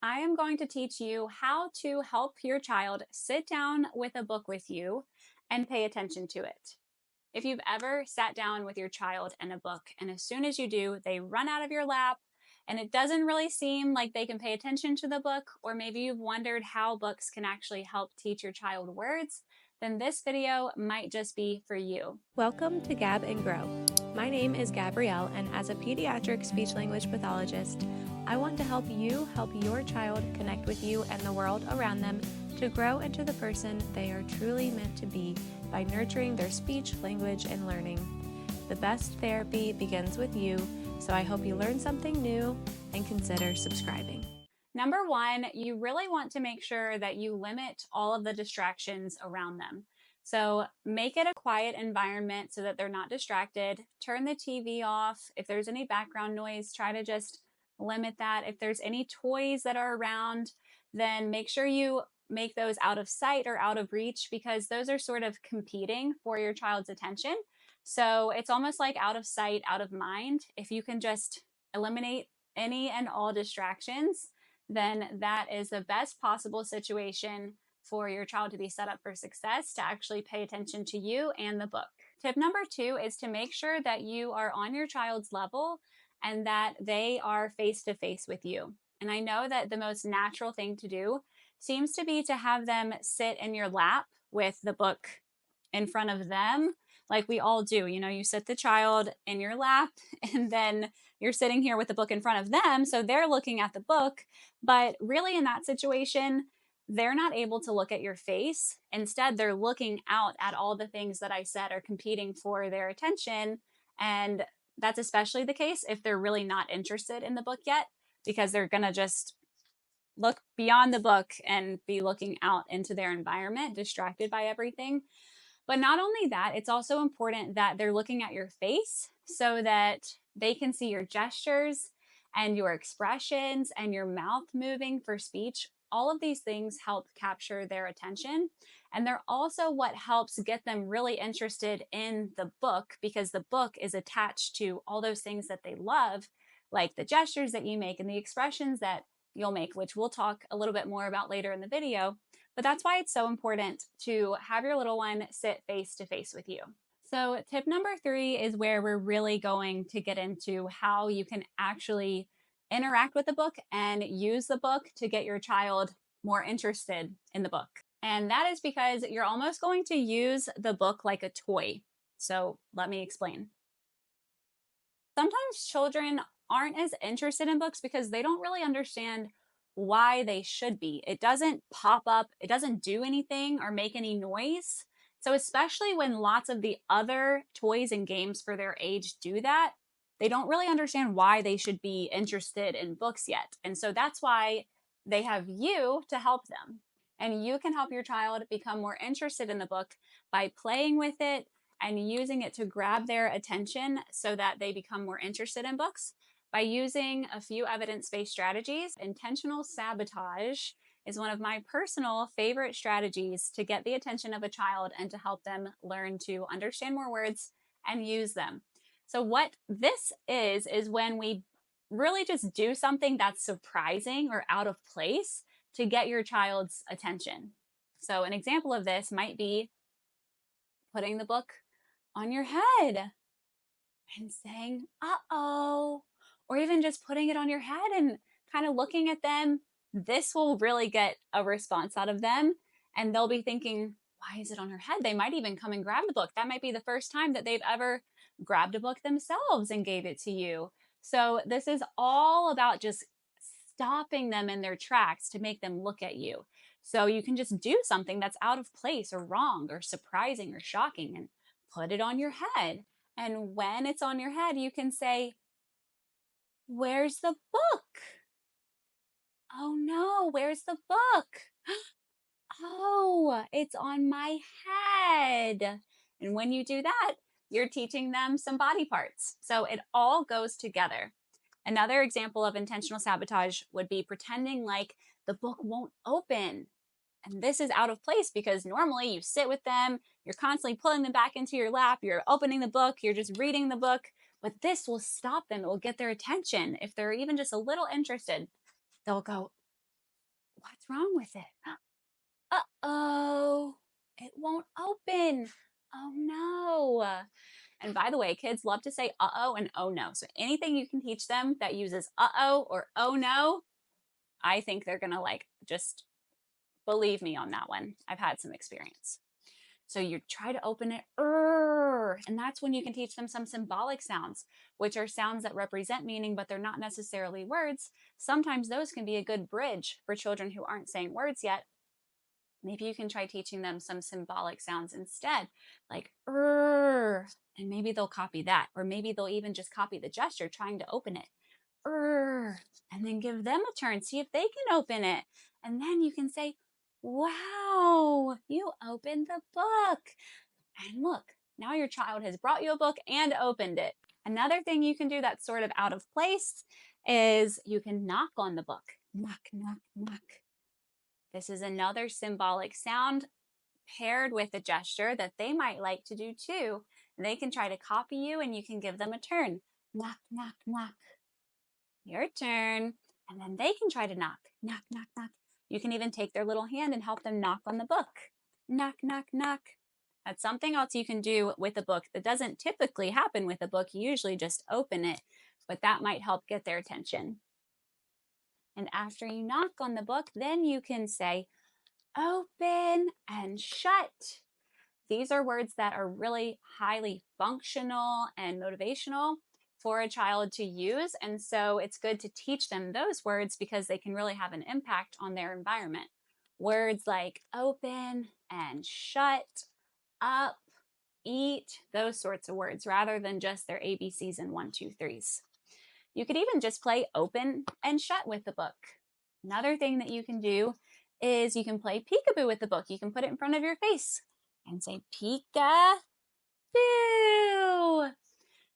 I am going to teach you how to help your child sit down with a book with you and pay attention to it. If you've ever sat down with your child and a book, and as soon as you do, they run out of your lap, and it doesn't really seem like they can pay attention to the book, or maybe you've wondered how books can actually help teach your child words, then this video might just be for you. Welcome to Gab and Grow. My name is Gabrielle, and as a pediatric speech-language pathologist, I want to help you help your child connect with you and the world around them to grow into the person they are truly meant to be by nurturing their speech, language, and learning. The best therapy begins with you, so I hope you learn something new and consider subscribing. Number one, you really want to make sure that you limit all of the distractions around them. So make it a quiet environment so that they're not distracted. Turn the TV off. If there's any background noise, try to just limit that. If there's any toys that are around, then make sure you make those out of sight or out of reach, because those are sort of competing for your child's attention. So it's almost like out of sight, out of mind. If you can just eliminate any and all distractions, then that is the best possible situation for your child to be set up for success, to actually pay attention to you and the book. Tip number two is to make sure that you are on your child's level and that they are face to face with you. And I know that the most natural thing to do seems to be to have them sit in your lap with the book in front of them, like we all do. You know, you sit the child in your lap and then you're sitting here with the book in front of them, so they're looking at the book. But really, in that situation, they're not able to look at your face. Instead, they're looking out at all the things that I said are competing for their attention. And that's especially the case if they're really not interested in the book yet, because they're going to just look beyond the book and be looking out into their environment, distracted by everything. But not only that, it's also important that they're looking at your face so that they can see your gestures and your expressions and your mouth moving for speech. All of these things help capture their attention. And they're also what helps get them really interested in the book, because the book is attached to all those things that they love, like the gestures that you make and the expressions that you'll make, which we'll talk a little bit more about later in the video. But that's why it's so important to have your little one sit face to face with you. So tip number three is where we're really going to get into how you can actually interact with the book and use the book to get your child more interested in the book. And that is because you're almost going to use the book like a toy. So let me explain. Sometimes children aren't as interested in books because they don't really understand why they should be. It doesn't pop up, it doesn't do anything or make any noise. So especially when lots of the other toys and games for their age do that, they don't really understand why they should be interested in books yet. And so that's why they have you to help them. And you can help your child become more interested in the book by playing with it and using it to grab their attention so that they become more interested in books. By using a few evidence-based strategies, intentional sabotage is one of my personal favorite strategies to get the attention of a child and to help them learn to understand more words and use them. So what this is when we really just do something that's surprising or out of place to get your child's attention. So an example of this might be putting the book on your head and saying, uh-oh, or even just putting it on your head and kind of looking at them. This will really get a response out of them, and they'll be thinking, why is it on her head? They might even come and grab the book. That might be the first time that they've ever grabbed a book themselves and gave it to you. So this is all about just stopping them in their tracks to make them look at you. So you can just do something that's out of place or wrong or surprising or shocking and put it on your head. And when it's on your head, you can say, where's the book? Oh no, where's the book? Oh, it's on my head. And when you do that, you're teaching them some body parts. So it all goes together. Another example of intentional sabotage would be pretending like the book won't open. And this is out of place because normally you sit with them, you're constantly pulling them back into your lap, you're opening the book, you're just reading the book. But this will stop them, it will get their attention. If they're even just a little interested, they'll go, What's wrong with it? Uh-oh, it won't open. Oh no. And by the way, kids love to say uh-oh and oh no. So anything you can teach them that uses uh-oh or oh no, I think they're gonna like just believe me on that one. I've had some experience. So you try to open it, and that's when you can teach them some symbolic sounds, which are sounds that represent meaning, but they're not necessarily words. Sometimes those can be a good bridge for children who aren't saying words yet. Maybe you can try teaching them some symbolic sounds instead, like and maybe they'll copy that, or maybe they'll even just copy the gesture trying to open it. And then give them a turn, see if they can open it. And then you can say, wow, you opened the book. And look, now your child has brought you a book and opened it. Another thing you can do that's sort of out of place is you can knock on the book. Knock, knock, knock. This is another symbolic sound paired with a gesture that they might like to do too. They can try to copy you and you can give them a turn. Knock, knock, knock. Your turn. And then they can try to knock. Knock, knock, knock. You can even take their little hand and help them knock on the book. Knock, knock, knock. That's something else you can do with a book that doesn't typically happen with a book. You usually just open it, but that might help get their attention. And after you knock on the book, then you can say, open and shut. These are words that are really highly functional and motivational for a child to use. And so it's good to teach them those words because they can really have an impact on their environment. Words like open and shut, up, eat, those sorts of words, rather than just their ABCs and 1, 2, 3s. You could even just play open and shut with the book. Another thing that you can do is you can play peekaboo with the book. You can put it in front of your face and say peekaboo.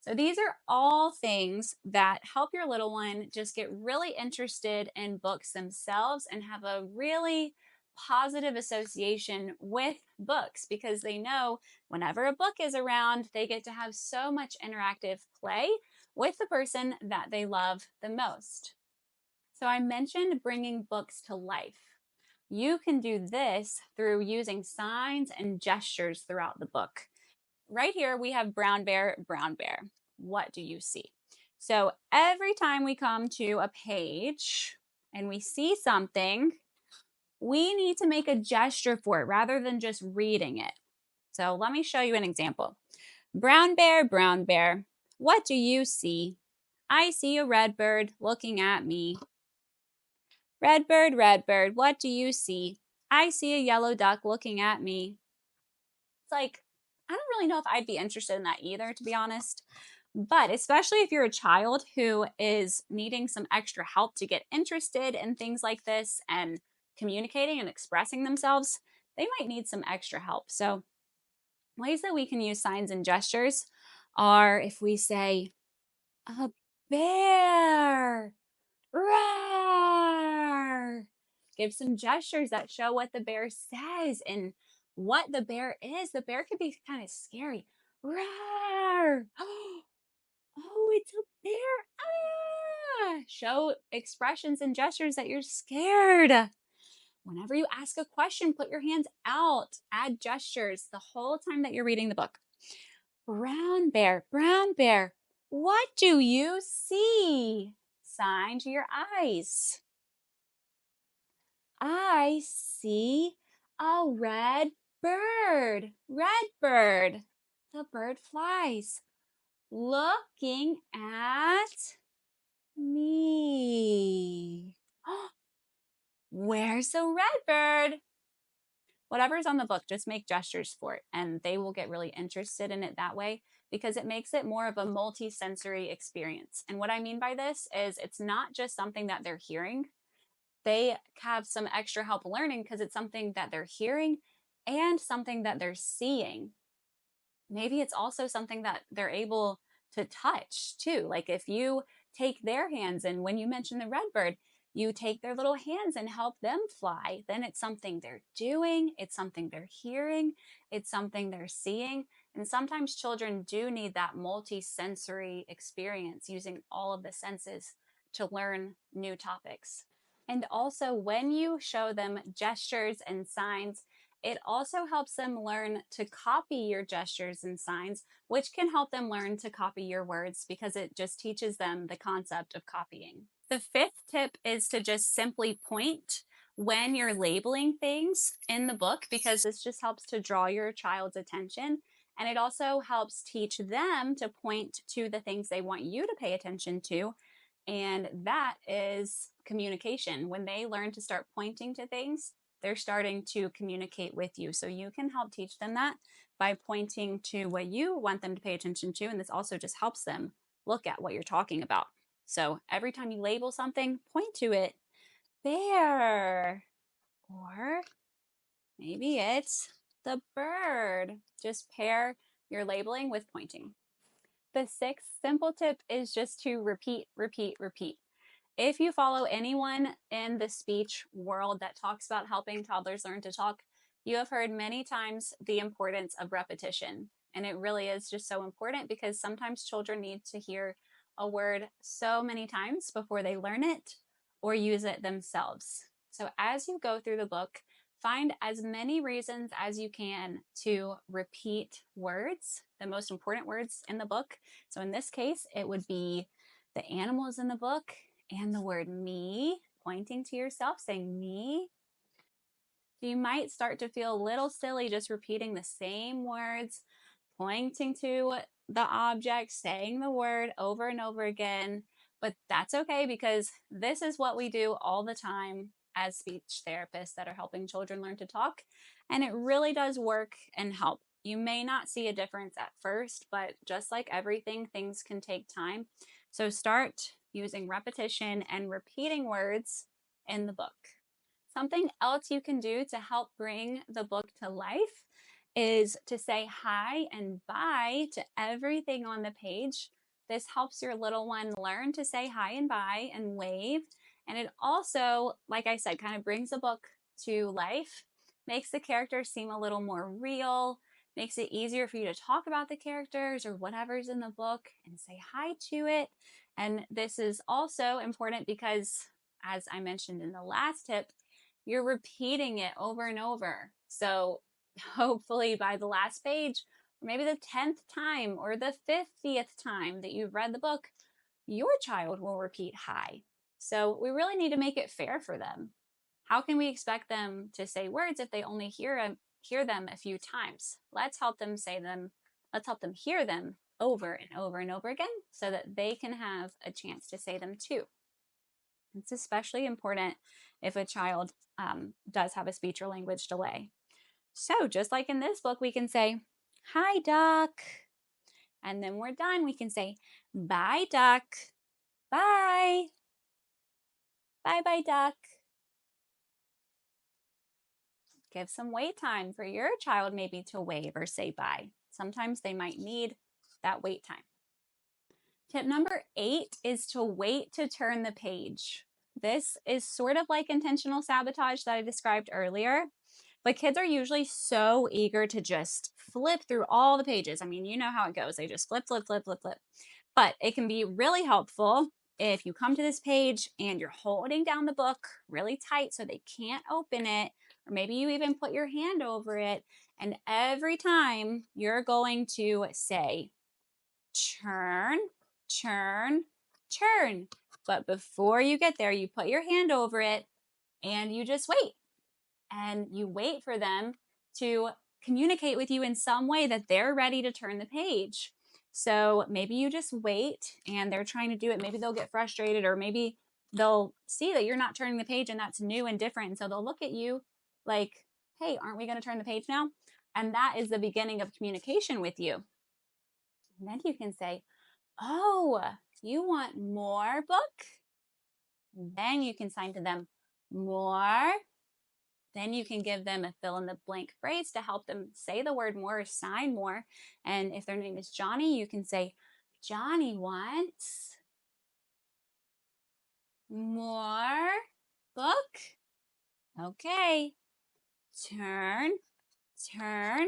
So these are all things that help your little one just get really interested in books themselves and have a really positive association with books because they know whenever a book is around, they get to have so much interactive play with the person that they love the most. So I mentioned bringing books to life. You can do this through using signs and gestures throughout the book. Right here, we have brown bear, brown bear. What do you see? So every time we come to a page and we see something, we need to make a gesture for it rather than just reading it. So let me show you an example. Brown bear, what do you see? I see a red bird looking at me. Red bird, what do you see? I see a yellow duck looking at me. It's like, I don't really know if I'd be interested in that either, to be honest. But especially if you're a child who is needing some extra help to get interested in things like this and communicating and expressing themselves, they might need some extra help. So ways that we can use signs and gestures are if we say, a bear, roar. Give some gestures that show what the bear says and what the bear is. The bear could be kind of scary. Roar. Oh, it's a bear. Ah. Show expressions and gestures that you're scared. Whenever you ask a question, put your hands out. Add gestures the whole time that you're reading the book. Brown bear, what do you see? Sign to your eyes. I see a red bird. Red bird. The bird flies, looking at me. Where's the red bird? Whatever's on the book, just make gestures for it, and they will get really interested in it that way because it makes it more of a multi-sensory experience. And what I mean by this is it's not just something that they're hearing. They have some extra help learning because it's something that they're hearing and something that they're seeing. Maybe it's also something that they're able to touch too. Like if you take their hands and when you mention the red bird, you take their little hands and help them fly, then it's something they're doing, it's something they're hearing, it's something they're seeing. And sometimes children do need that multi-sensory experience using all of the senses to learn new topics. And also, when you show them gestures and signs, it also helps them learn to copy your gestures and signs, which can help them learn to copy your words because it just teaches them the concept of copying. The fifth tip is to just simply point when you're labeling things in the book, because this just helps to draw your child's attention. And it also helps teach them to point to the things they want you to pay attention to. And that is communication. When they learn to start pointing to things, they're starting to communicate with you. So you can help teach them that by pointing to what you want them to pay attention to. And this also just helps them look at what you're talking about. So every time you label something, point to it. Bear. Or maybe it's the bird. Just pair your labeling with pointing. The sixth simple tip is just to repeat, repeat, repeat. If you follow anyone in the speech world that talks about helping toddlers learn to talk, you have heard many times the importance of repetition. And it really is just so important because sometimes children need to hear a word so many times before they learn it or use it themselves. So as you go through the book, find as many reasons as you can to repeat words, the most important words in the book. So in this case, it would be the animals in the book and the word me, pointing to yourself, saying me. You might start to feel a little silly just repeating the same words, pointing to the object, saying the word over and over again. But that's okay because this is what we do all the time as speech therapists that are helping children learn to talk. And it really does work and help. You may not see a difference at first, but just like everything, things can take time. So start using repetition and repeating words in the book. Something else you can do to help bring the book to life is to say hi and bye to everything on the page. This helps your little one learn to say hi and bye and wave. And it also, like I said, kind of brings the book to life, makes the characters seem a little more real, makes it easier for you to talk about the characters or whatever's in the book and say hi to it. And this is also important because, as I mentioned in the last tip, you're repeating it over and over. So hopefully by the last page, or maybe the 10th time or the 50th time that you've read the book, your child will repeat hi. So we really need to make it fair for them. How can we expect them to say words if they only hear them a few times? Let's help them say them. Let's help them hear them over and over and over again so that they can have a chance to say them too. It's especially important if a child does have a speech or language delay. So just like in this book, we can say, hi, duck. And then we're done. We can say, bye, duck. Bye. Bye, bye, duck. Give some wait time for your child maybe to wave or say bye. Sometimes they might need that wait time. Tip number 8 is to wait to turn the page. This is sort of like intentional sabotage that I described earlier, but kids are usually so eager to just flip through all the pages. I mean, you know how it goes. They just flip, flip, flip, flip, flip. But it can be really helpful if you come to this page and you're holding down the book really tight so they can't open it, or maybe you even put your hand over it, and every time you're going to say, turn, turn, turn. But before you get there, you put your hand over it and you just wait. And you wait for them to communicate with you in some way that they're ready to turn the page. So maybe you just wait and they're trying to do it. Maybe they'll get frustrated, or maybe they'll see that you're not turning the page and that's new and different. And so they'll look at you like, hey, aren't we going to turn the page now? And that is the beginning of communication with you. And then you can say, oh, you want more book? Then you can sign to them more. Then you can give them a fill in the blank phrase to help them say the word more or sign more. And if their name is Johnny, you can say, Johnny wants more book. Okay. Turn, turn,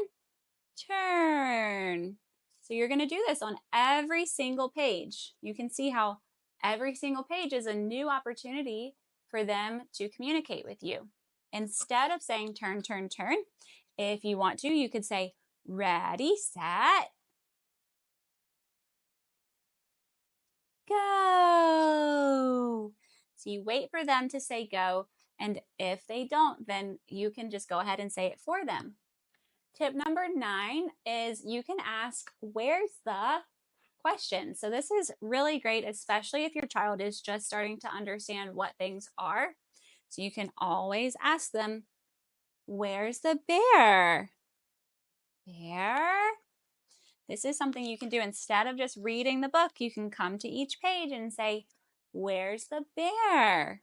turn. So you're going to do this on every single page. You can see how every single page is a new opportunity for them to communicate with you. Instead of saying turn, turn, turn, if you want to, you could say ready, set, go. So you wait for them to say go, and if they don't, then you can just go ahead and say it for them. Tip number 9 is you can ask, where's the question? So this is really great, especially if your child is just starting to understand what things are. So you can always ask them, where's the bear? Bear? This is something you can do instead of just reading the book. You can come to each page and say, where's the bear?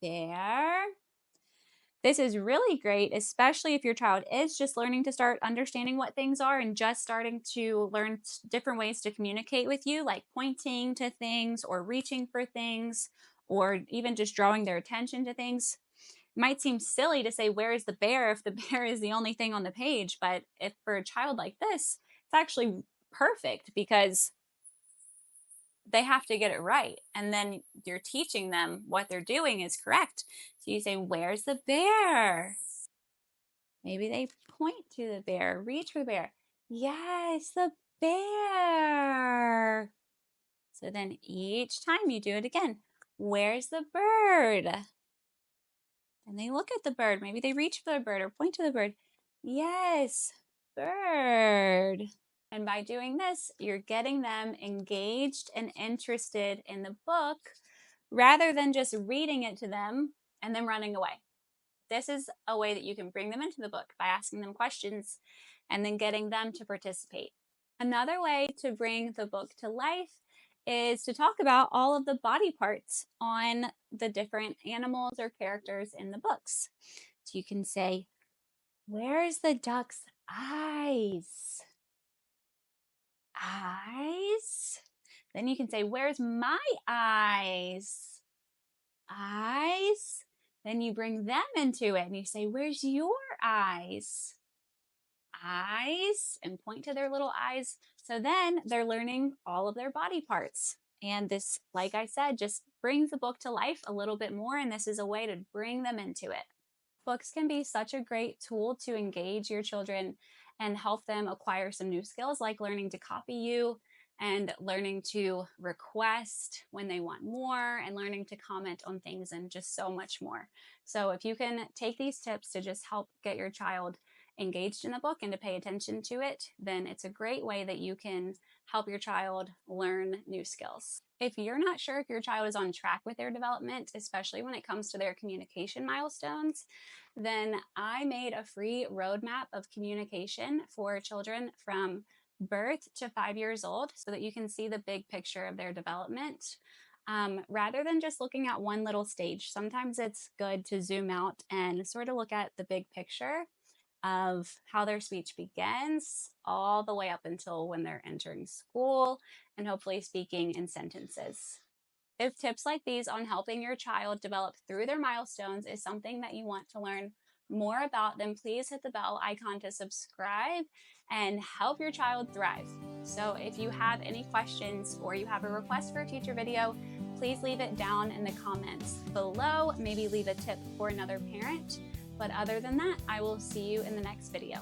Bear? This is really great, especially if your child is just learning to start understanding what things are and just starting to learn different ways to communicate with you, like pointing to things or reaching for things, or even just drawing their attention to things. It might seem silly to say, where is the bear, if the bear is the only thing on the page, but if for a child like this, it's actually perfect because they have to get it right. And then you're teaching them what they're doing is correct. So you say, where's the bear? Maybe they point to the bear, reach for the bear. Yes, the bear. So then each time you do it again. Where's the bird? And they look at the bird. Maybe they reach for the bird or point to the bird. Yes, bird. And by doing this, you're getting them engaged and interested in the book rather than just reading it to them and then running away. This is a way that you can bring them into the book by asking them questions and then getting them to participate. Another way to bring the book to life is to talk about all of the body parts on the different animals or characters in the books. So you can say, where's the duck's eyes? Eyes? Then you can say, where's my eyes? Eyes? Then you bring them into it and you say, where's your eyes? Eyes, and point to their little eyes. So then they're learning all of their body parts. And this, like I said, just brings the book to life a little bit more. And this is a way to bring them into it. Books can be such a great tool to engage your children and help them acquire some new skills like learning to copy you and learning to request when they want more and learning to comment on things and just so much more. So if you can take these tips to just help get your child engaged in the book and to pay attention to it, then it's a great way that you can help your child learn new skills. If you're not sure if your child is on track with their development, especially when it comes to their communication milestones, then I made a free roadmap of communication for children from birth to 5 years old so that you can see the big picture of their development. Rather than just looking at one little stage, sometimes it's good to zoom out and sort of look at the big picture of how their speech begins all the way up until when they're entering school and hopefully speaking in sentences. If tips like these on helping your child develop through their milestones is something that you want to learn more about, then please hit the bell icon to subscribe and help your child thrive. So if you have any questions or you have a request for a future video, please leave it down in the comments below. Maybe leave a tip for another parent. But other than that, I will see you in the next video.